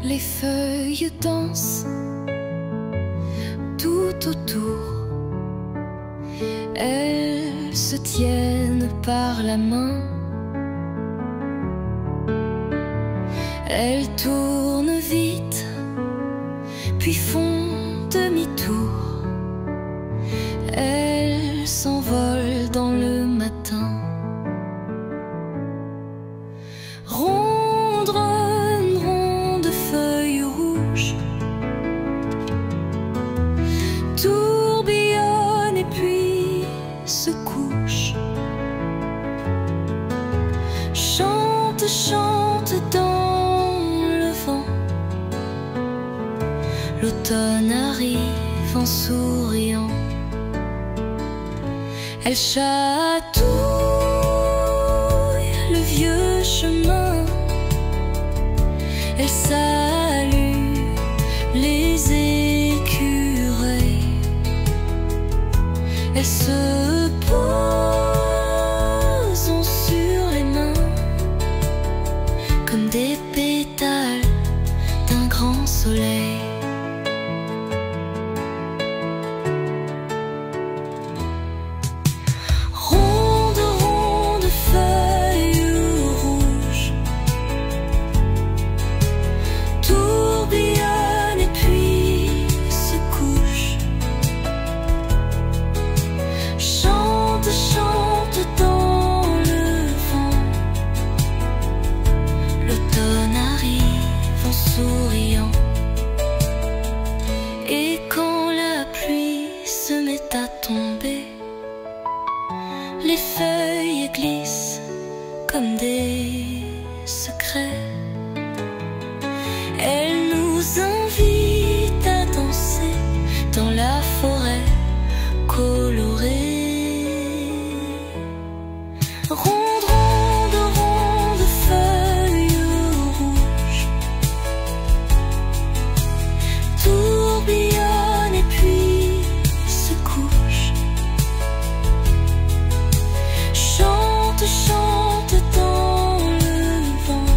Les feuilles dansent tout autour. Elles se tiennent par la main. Elles tournent vite, puis font demi-tour. Elles s'envolent dans le matin. Ronde, ronde, ronde, feuilles rouges, tourbillonne et puis se couche. Chante, chante dans le vent. L'automne arrive en souriant. Elle chatouille le vieux chemin. Elle salue les écureuils. Elle se pose sur les mains comme des pétales d'un grand soleil. Et quand la pluie se met à tomber, les feuilles glissent comme des secrets. Elles nous invitent à danser dans la forêt colorée. Ronde, ronde, ronde, feuilles rouges, tourbillonne et puis se couche. Chante, chante dans le vent.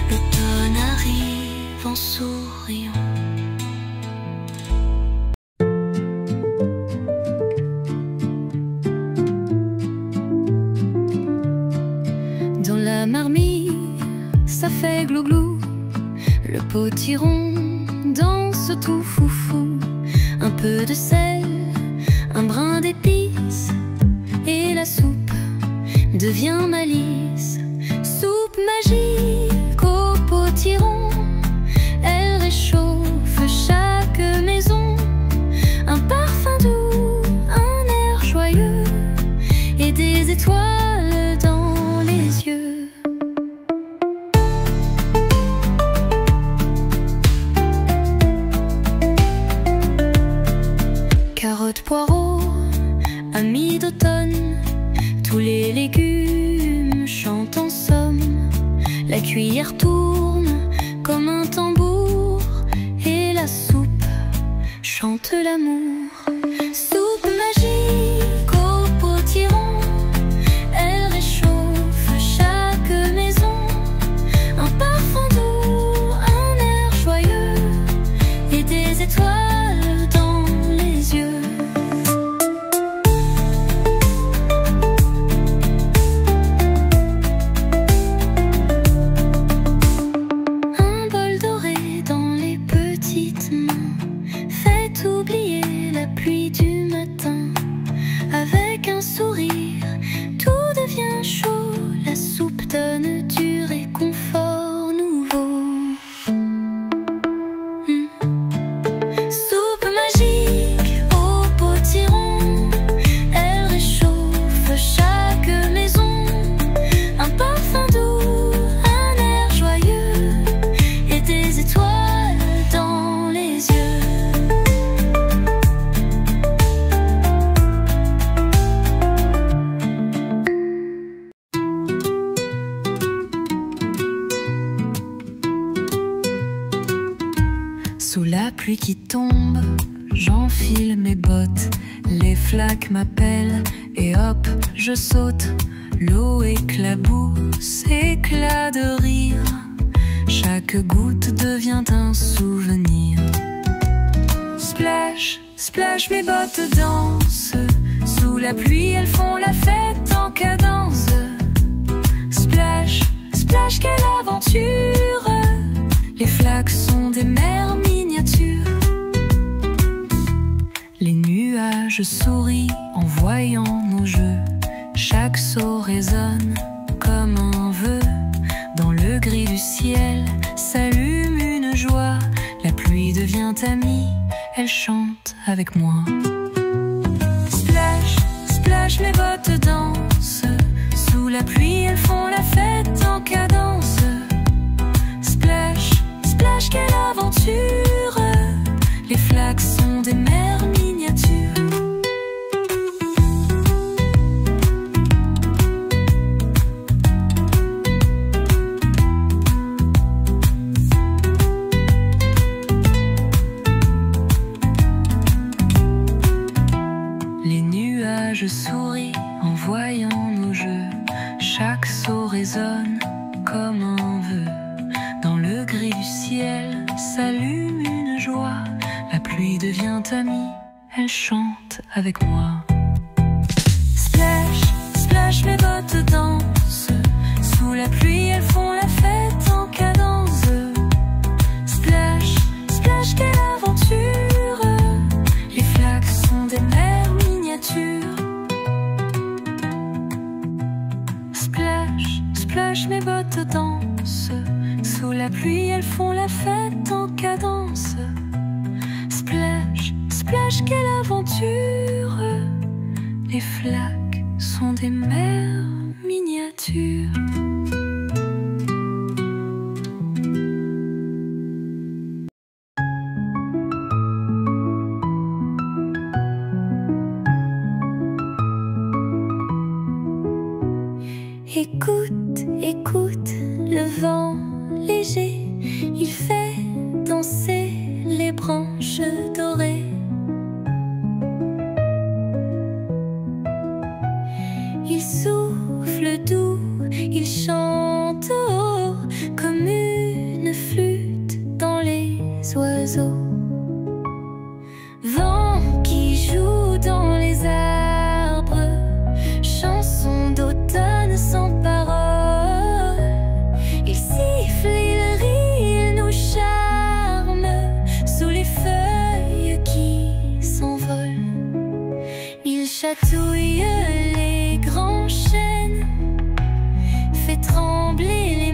L'automne arrive en souriant. Dans la marmite, ça fait glou-glou. Le potiron danse tout foufou. Un peu de sel, un brin d'épices, et la soupe devient malice. Soupe magique au potiron, elle réchauffe chaque maison. Un parfum doux, un air joyeux, et des étoiles dans les yeux. Carottes, poireaux, amis d'automne, tous les légumes chantent en somme. La cuillère tourne comme un tambour, et la soupe chante l'amour. Soupe magique au potiron, elle réchauffe chaque maison. Un parfum doux, un air joyeux, et des étoiles dans les yeux. Un bol doré dans les petites mains fait oublier la pluie du matin. Avec un sourire, tout devient chaud. La soupe donne du réconfort nouveau. Soupe magique au potiron, elle réchauffe chaque maison. Un parfum doux, un air joyeux, et des étoiles dans les yeux. Sous la pluie qui tombe, j'enfile mes bottes. Les flaques m'appellent et hop, je saute. L'eau éclabousse, éclat de rire. chaque goutte devient un souvenir. Splash, splash, mes bottes dansent. Sous la pluie, elles font la fête en cadence. Splash, splash, quelle aventure! Les flaques sont des mers miniatures. Les nuages sourient en voyant nos jeux. Chaque saut résonne comme un vœu. Dans le gris du ciel s'allume une joie. La pluie devient amie, elle chante avec moi. Splash, splash, mes bottes dansent. Sous la pluie, elles font la fête en cadence. Splash, splash, quelle aventure! Les flaques sont des mers miniatures. Les nuages sourient en voyant nos jeux. Chaque saut résonne comme un vœu. Dans le gris du ciel s'allume une joie. La pluie devient amie, elle chante avec moi. Splash, splash, mes bottes dansent. Sous la pluie, elles font la fête en cadence. Splash, splash, quelle aventure! Les flaques sont des mers miniatures. Splash, splash, mes bottes dansent. Sous la pluie, elles font la fête en cadence. Splash, splash, quelle aventure! Les flaques sont des mers miniatures. Écoute, écoute, le vent léger, il fait danser les branches dorées. Il souffle doux, il chante haut, comme une flûte dans les oiseaux. Vent qui joue dans les arbres, chanson d'automne sans parole. Il siffle, il rit, il nous charme, sous les feuilles qui s'envolent. Il chatouille les grands chênes, fait trembler les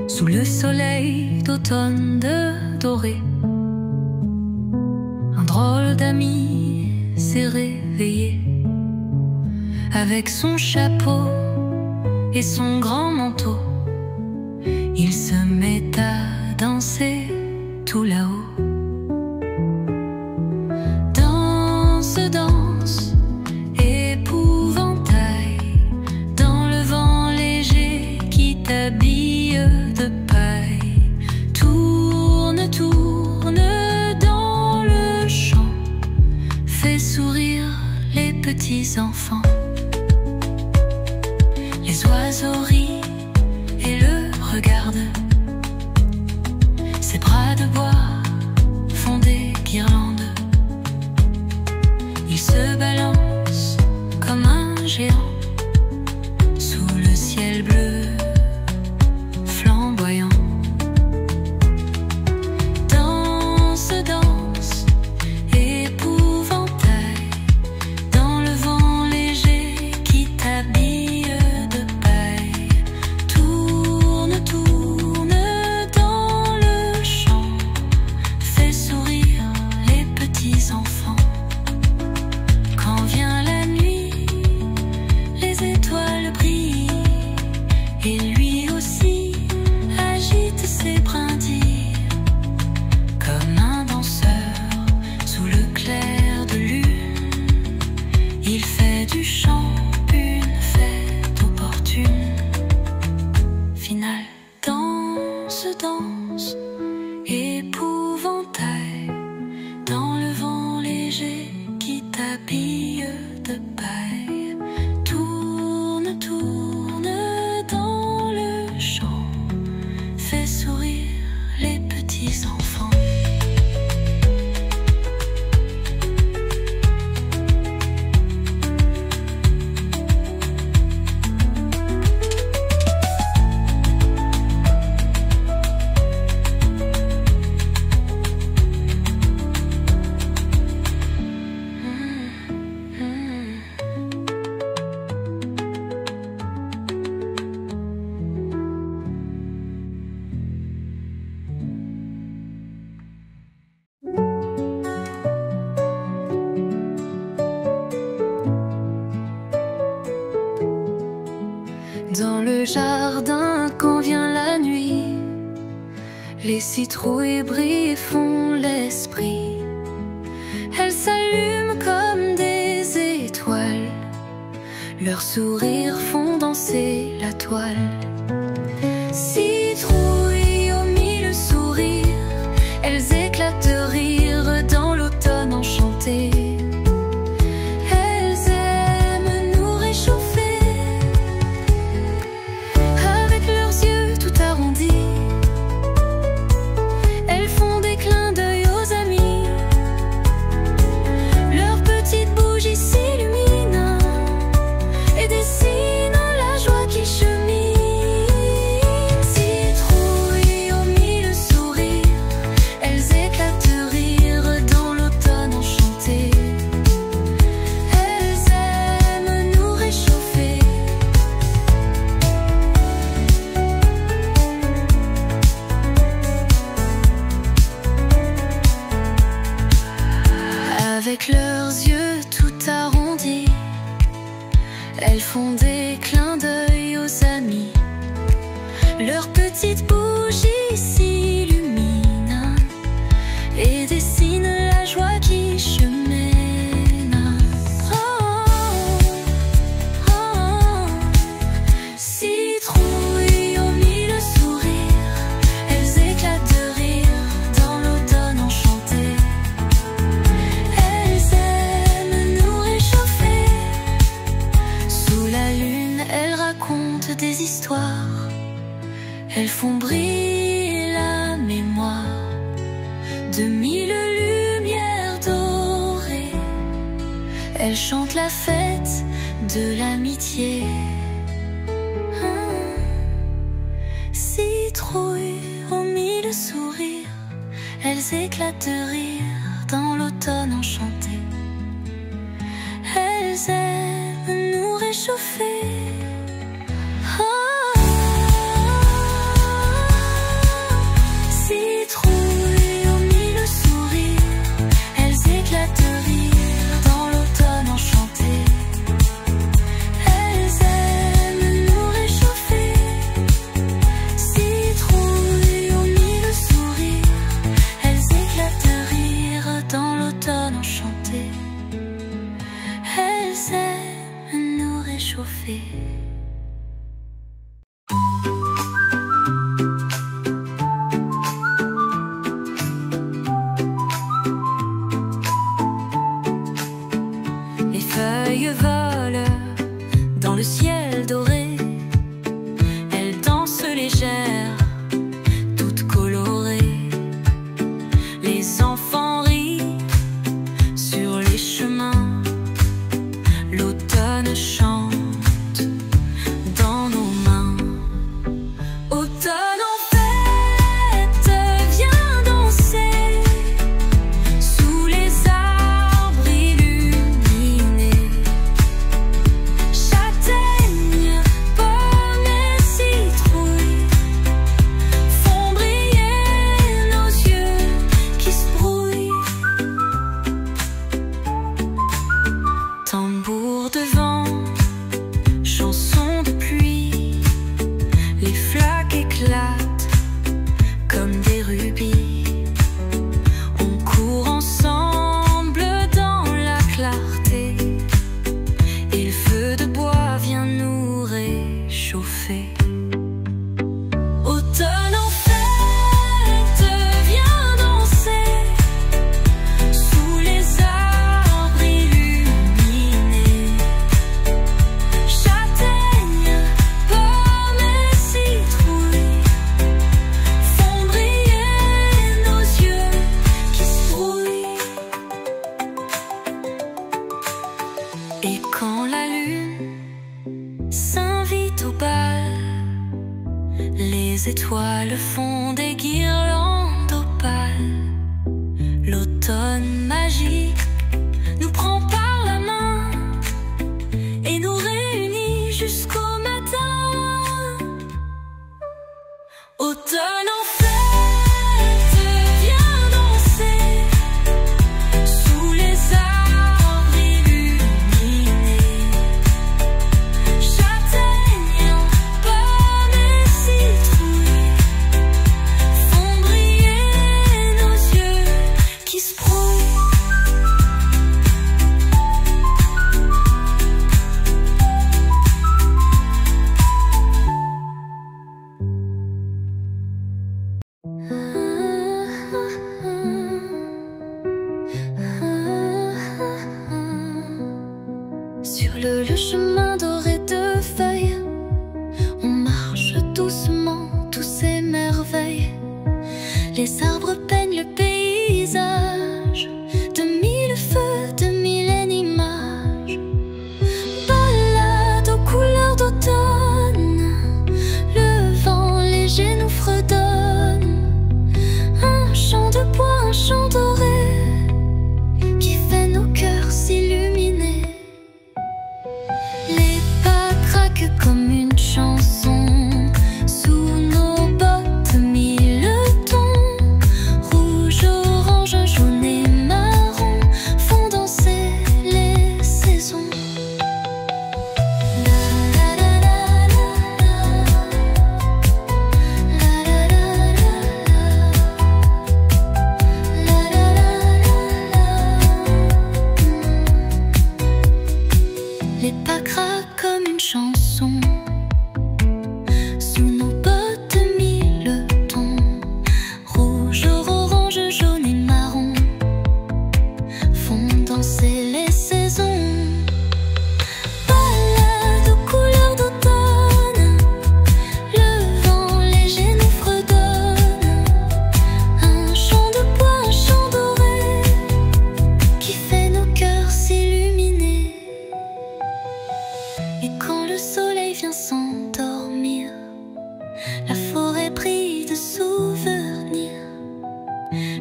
sous le soleil d'automne doré. Un drôle d'ami s'est réveillé avec son chapeau et son grand manteau. Il se met à danser tout là-haut. Danse, danse, épouvantail, dans le vent léger qui t'habille de paille. Tourne, tourne dans le champ, fais sourire les petits enfants. Les oiseaux rient et le regardent. Ses bras de bois font des guirlandes. Il se balance comme un géant sous le ciel bleu flamboyant. Danse, danse, épouvantail, dans le vent léger qui t'habille de paille. Tourne, tourne dans le champ, fais sourire les petits enfants. Quand vient la nuit, les étoiles brillent, et lui aussi agite ses brindilles. Comme un danseur sous le clair de lune, il fait du chant une fête opportune. Finale, danse, danse, épouvantail, dans le vent léger qui t'habille de paille. Tourne, tourne dans le champ, fais sourire les petits enfants. Dans le jardin, quand vient la nuit, les citrouilles brillent et font l'esprit. Elles s'allument comme des étoiles, leurs sourires font danser la toile. Citrouilles aux mille sourires, elles éclatent de rire dans l'automne enchanté. Elles aiment nous réchauffer avec leurs yeux tout arrondis. Elles font des clins d'œil aux amis, leurs petites bougies s'illuminent et dessinent la joie qui chemine. Citrouilles aux mille sourires, elles éclatent de rire dans l'automne enchanté. Elles aiment nous réchauffer avec leurs yeux tout arrondis. Elles font des clins d'œil aux amis, leurs petites bougies s'illuminent et dessinent la joie qui chemine. Oh, oh, oh. Citrouilles aux mille sourires, elles éclatent de rire dans l'automne enchanté. Elles aiment nous réchauffer sous la lune, elles racontent des histoires. Elles font briller la mémoire de mille lumières dorées. Elles chantent la fête de l'amitié. Citrouilles aux mille sourires, elles éclatent de rire dans l'automne enchanté. Elles aiment nous réchauffer. Oh, oh, oh. font des guirlandes opales. L'automne magique nous prend par la main et nous réunit jusqu'au matin. Automne en fête, viens danser sous les arbres illuminés. Châtaignes, pommes et citrouilles font briller nos yeux qui se brouillent. Sur le chemin doré de feuilles, on marche doucement, tous ces merveilles. Les arbres peignent le paysage de mille feux, de mille images. Balade aux couleurs d'automne, le vent léger nous fredonne. Un chant de bois, un chant doré qui fait nos cœurs s'illuminer. Les pas craquent comme une chanson sous nos bottes, mille tons. Rouge, orange, jaune et marron font danser les saisons. La la la la la la la la la la la. Les pas craquent comme une chanson sous nos bottes, mille tons. Rouge, orange, jaune et marron font danser les saisons. Balade aux couleurs d'automne, le vent léger nous fredonne. Un chant de bois, un chant doré qui fait nos cœurs s'illuminer. Et quand le soleil vient s'endormir, la forêt brille de souvenirs.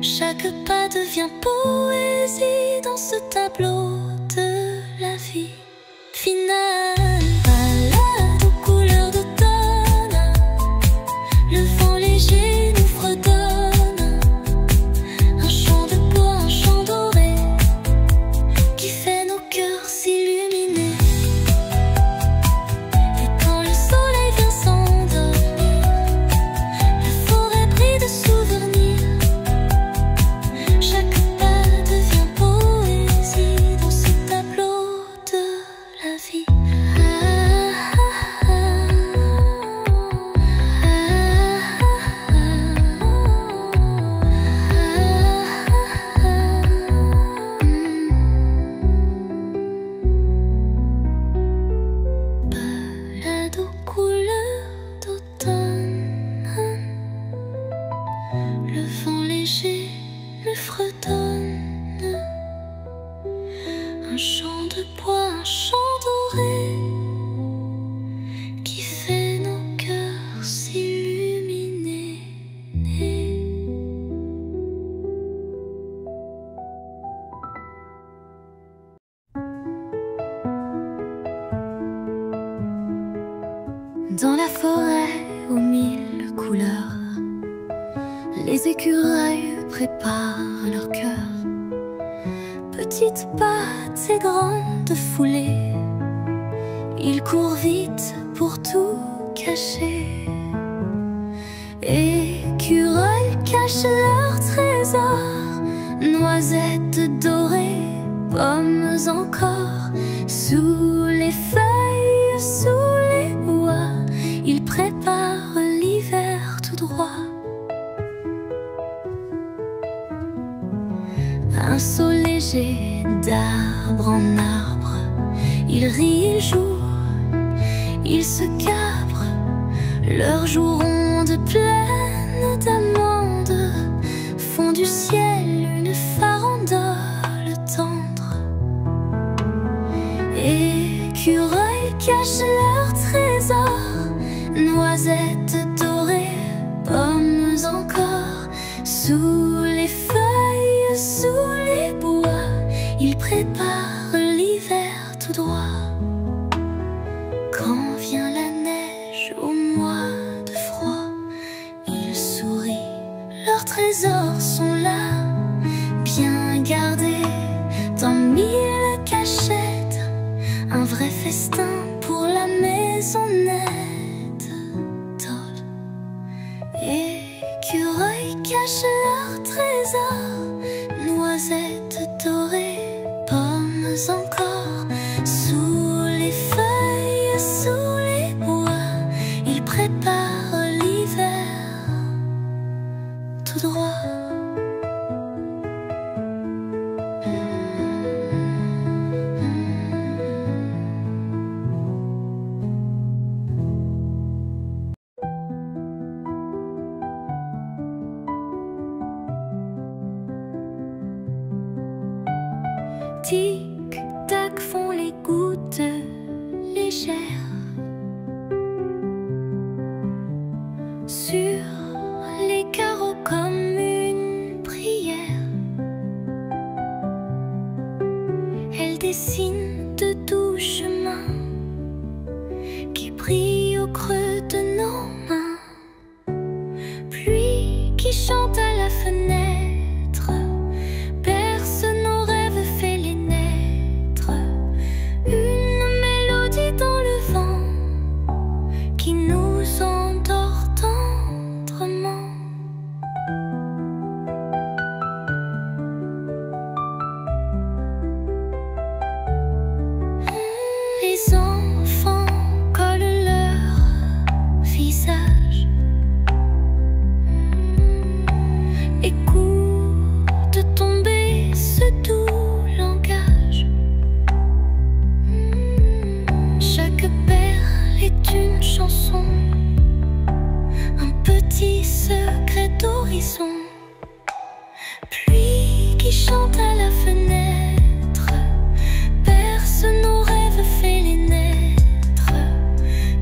Chaque pas devient poésie dans ce tableau de la vie finale. Balade aux couleurs d'automne, le vent léger nous fredonne. Un chant de bois, un chant doré qui fait nos cœurs s'illuminer. Et quand le soleil vient s'endormir, la forêt brille de souvenirs. Chaque pas devient poésie dans ce tableau de la vie. Balade aux couleurs d'automne, le vent léger le fredonne. Un chant de bois, un chant doré qui fait nos cœurs s'illuminer. Dans la forêt aux mille couleurs, les écureuils préparent leur cœur. Petites pattes et grandes foulées, ils courent vite pour tout cacher. Écureuils cachent leur trésor, noisettes dorées, pommes encore. Sous les feuilles, sous les bois, ils préparent l'hiver tout droit. Un saut léger d'arbre en arbre, ils rient, ils jouent, ils se cabrent. Leurs joues rondes pleines d'amandes font du ciel une farandole tendre. Écureuils cachent leur trésor, noisettes dorées, pommes encore. Sous les feuilles, sous les bois, il prépare l'hiver tout droit. Quand vient la neige au mois de froid, il sourit, leurs trésors sont là, bien gardés dans 1000 cachettes. Un vrai festin pour la maisonnette. Tol, écureuils cachent leurs trésors, noisettes dorées, pommes encore. Sous les feuilles, sous les bois, il prépare l'hiver tout droit. Tic-tac font les gouttes légères sur les carreaux comme une prière. Elle dessine de doux chemins qui brillent au creux de nos mains. Pluie qui chante à la fenêtre, berce nos rêves, fait les naître. Une mélodie dans le vent qui nous endort tendrement. Les enfants collent leur visage, écoutent tomber ce doux langage. Chaque perle est une chanson, un petit secret d'horizon. Pluie qui chante à la fenêtre, berce nos rêves, fait les naître.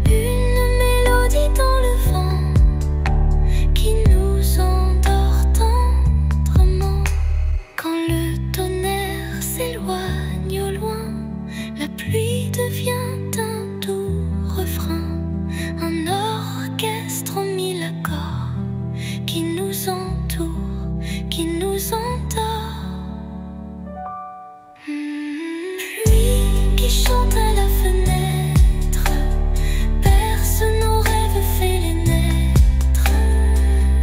Une mélodie dans le vent qui nous endort tendrement. Quand le tonnerre s'éloigne au loin, la pluie devient un doux refrain, un orchestre en 1000 accords qui nous entoure, qui nous endort. Pluie qui chante à la fenêtre, berce nos rêves, fait les naître.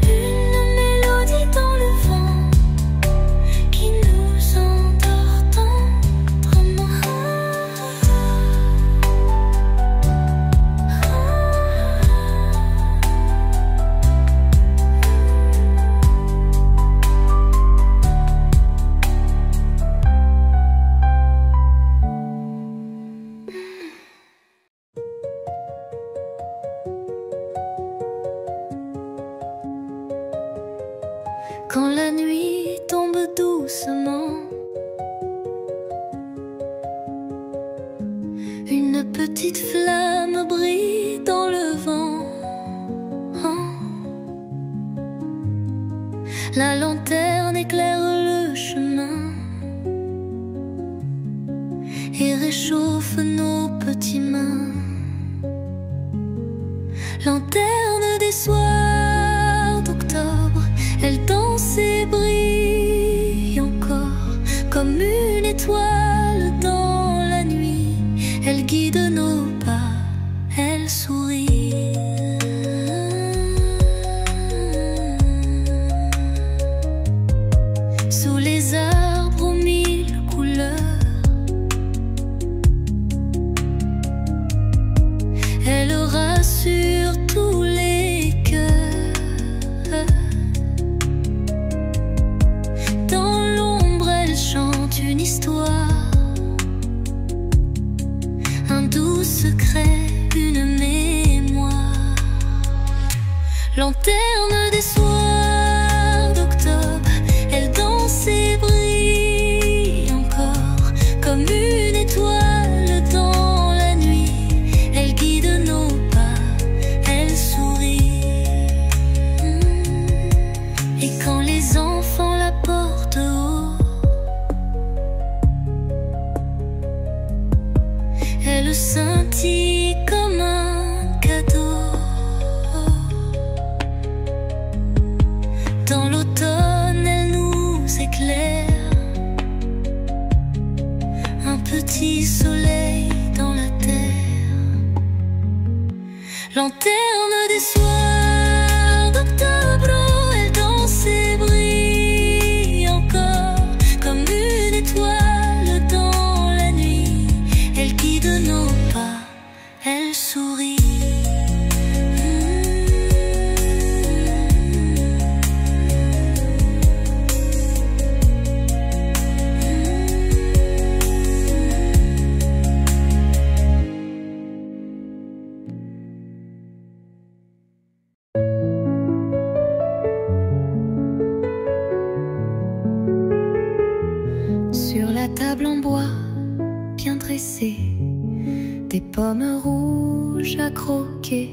Une mélodie dans le vent qui nous endort tendrement. Quand la nuit tombe doucement, une petite flamme brille dans le vent. La lanterne éclaire le chemin et réchauffe nos petites mains. Lanterne des soirs d'octobre, elle danse et brille encore comme une étoile dans la nuit. Elle guide nos pas, elle sourit. Sous les arbres aux 1000 couleurs, elle rassure tous les cœurs. Dans l'ombre, elle chante une histoire, un doux secret, une mémoire. Lanterne des soirs d'octobre, elle danse et brille encore comme une étoile dans la nuit. Elle guide nos pas, elle sourit. Dans l'automne, elle nous éclaire. Un petit soleil dans la terre. Lanterne des soirs d'octobre, elle danse et brille encore comme une étoile dans la nuit. Elle guide nos pas, elle sourit. Sur la table en bois, bien dressée, des pommes rouges à croquer.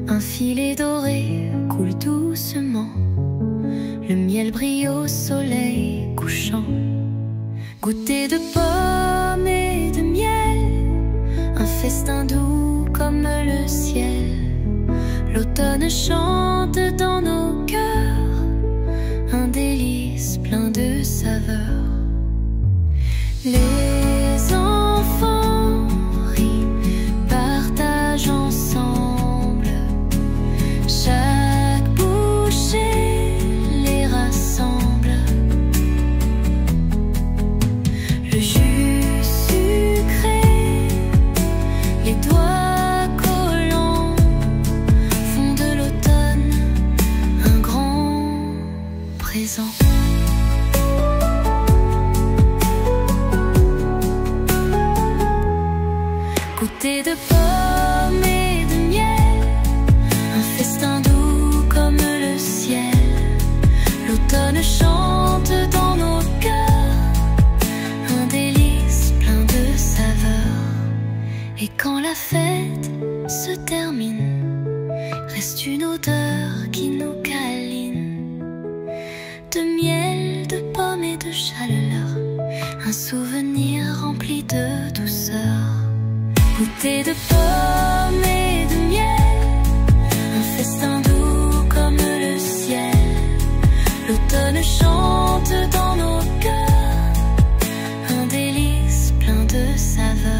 Un filet doré coule doucement. Le miel brille au soleil couchant. Goûter de pommes et de miel, un festin doux comme le ciel. L'automne chante dans nos cœurs, un délice plein de saveurs. Les enfants rient, partagent ensemble. Chaque bouchée les rassemble. Le jus sucré, les doigts collants font de l'automne un grand présent. Goûter de pommes et de miel, un festin doux comme le ciel. L'automne chante dans nos cœurs, un délice plein de saveurs. Et quand la fête se termine, reste une odeur qui nous câline. De miel, de pommes et de chaleur, un souvenir rempli de douceur. Goûter de pommes et de miel, un festin doux comme le ciel. L'automne chante dans nos cœurs, un délice plein de saveurs.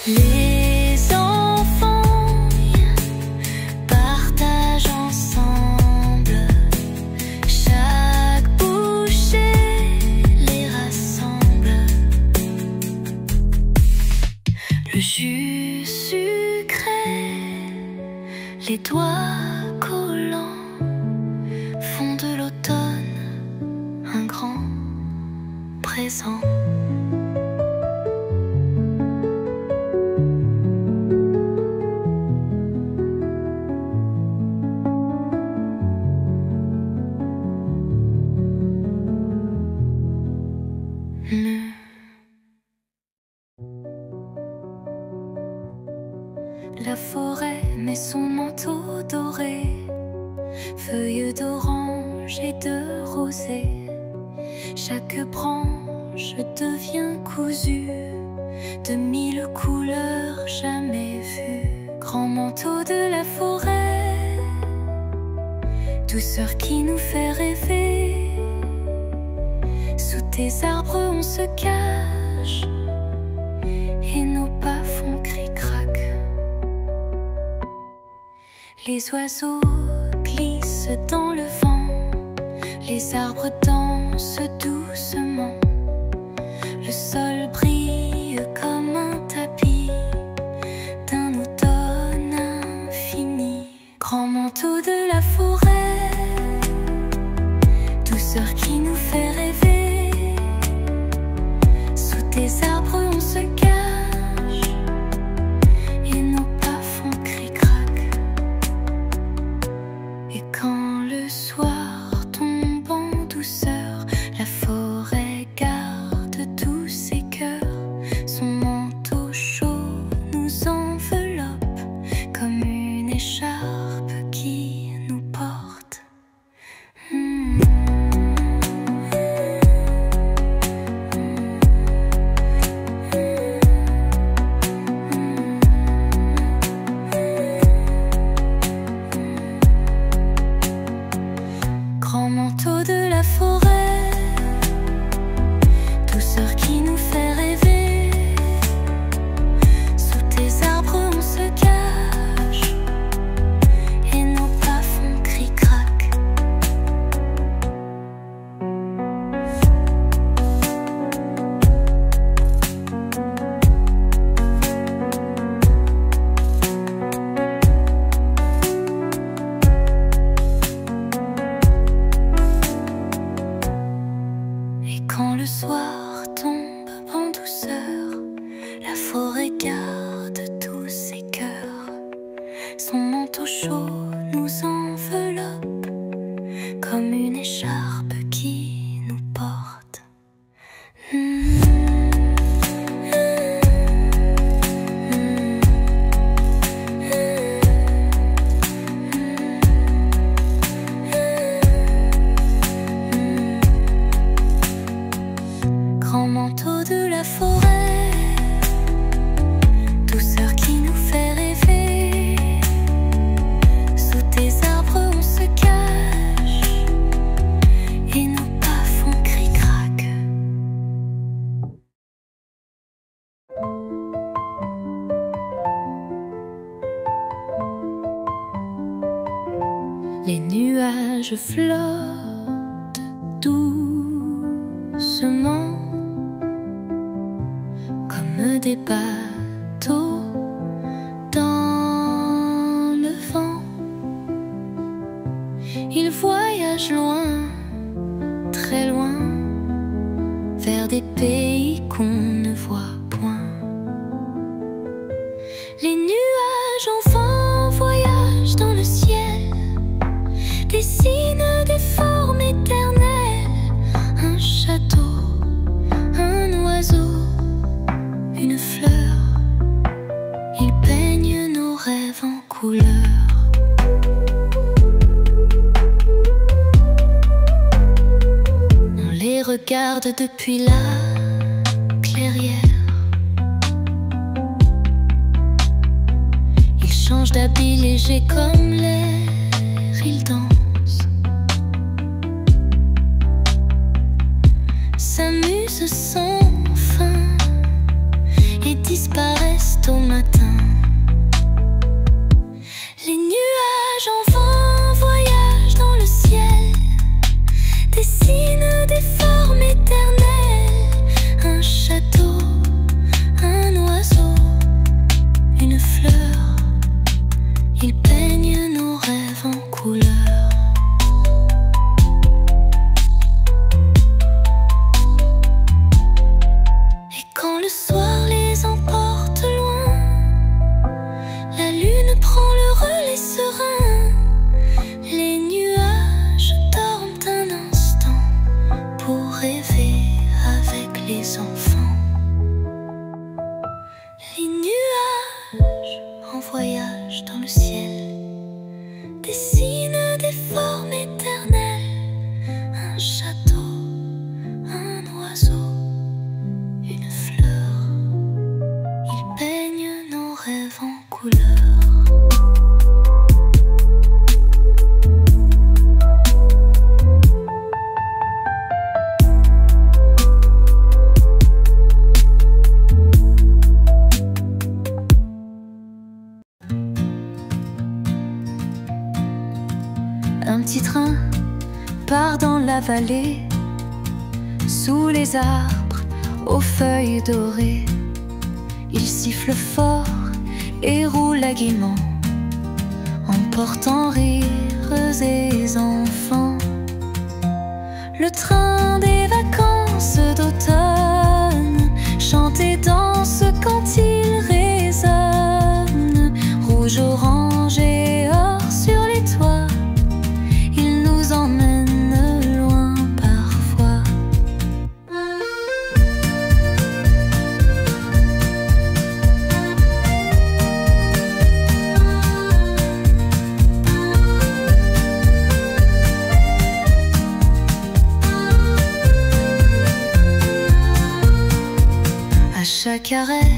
Les enfants partagent ensemble. Chaque bouchée les rassemble. Le jus sucré, les doigts collants font de l'automne un grand présent. La forêt met son manteau doré, feuilles d'orange et de rosée. Chaque branche devient cousue de mille couleurs jamais vues. Grand manteau de la forêt, douceur qui nous fait rêver. Sous tes arbres on se cache et nos pas font cric-crac. Les oiseaux glissent dans le vent, les arbres dansent doucement. Le sol brille comme un tapis d'un automne infini. Grand manteau de la forêt, douceur qui nous fait rêver. Sous tes arbres on se cache et nos pas font cric-crac. Et quand le soir tombe en douceur, la forêt forêt garde tous ses cœurs. Son manteau chaud nous enveloppe comme une écharpe qui nous porte. Grand manteau de la forêt, douceur qui nous fait rêver. Sous tes arbres on se cache et nos pas font cric-crac. Les nuages flottent doucement comme des bateaux dans le vent. Ils voyagent loin, très loin, vers des pays qu'on ne voit point. Les nuages enfants voyagent dans le ciel, dessinent des formes éternelles. Un château, un oiseau, une fleur, ils peignent nos rêves en couleurs. On les regarde depuis la clairière. Ils changent d'habit léger comme l'air, ils dansent, s'amusent sans fin et disparaissent au matin. Les nuages enfants voyagent dans le ciel, dessinent des formes éternelles. Un château, un oiseau, une fleur, ils peignent nos rêves en couleurs. Et quand le soir les emporte loin, la lune prend le relais serein. Les nuages dorment un instant pour rêver avec les enfants. Les nuages en voyage dans le ciel, dessinent des formes éternelles. Un château, un oiseau, une fleur, ils peignent nos rêves en couleurs. Un petit train part dans la vallée, sous les arbres, aux feuilles dorées. Il siffle fort et roule gaiement, emportant rires et enfants. Le train des vacances d'automne chante et danse quand il résonne. Rouge, orange et or sur les toits, il nous emmène loin parfois. À chaque arrêt,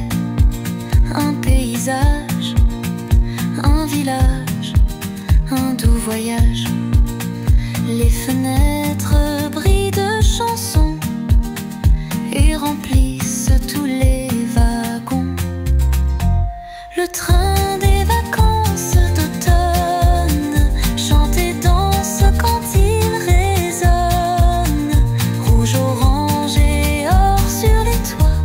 un paysage, un village, un doux voyage. Les fenêtres brillent de chansons et remplissent tous les wagons. Le train des vacances d'automne chante et danse quand il résonne. Rouge, orange et or sur les toits,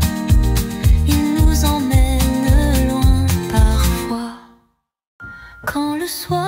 il nous emmène loin parfois. Quand le soir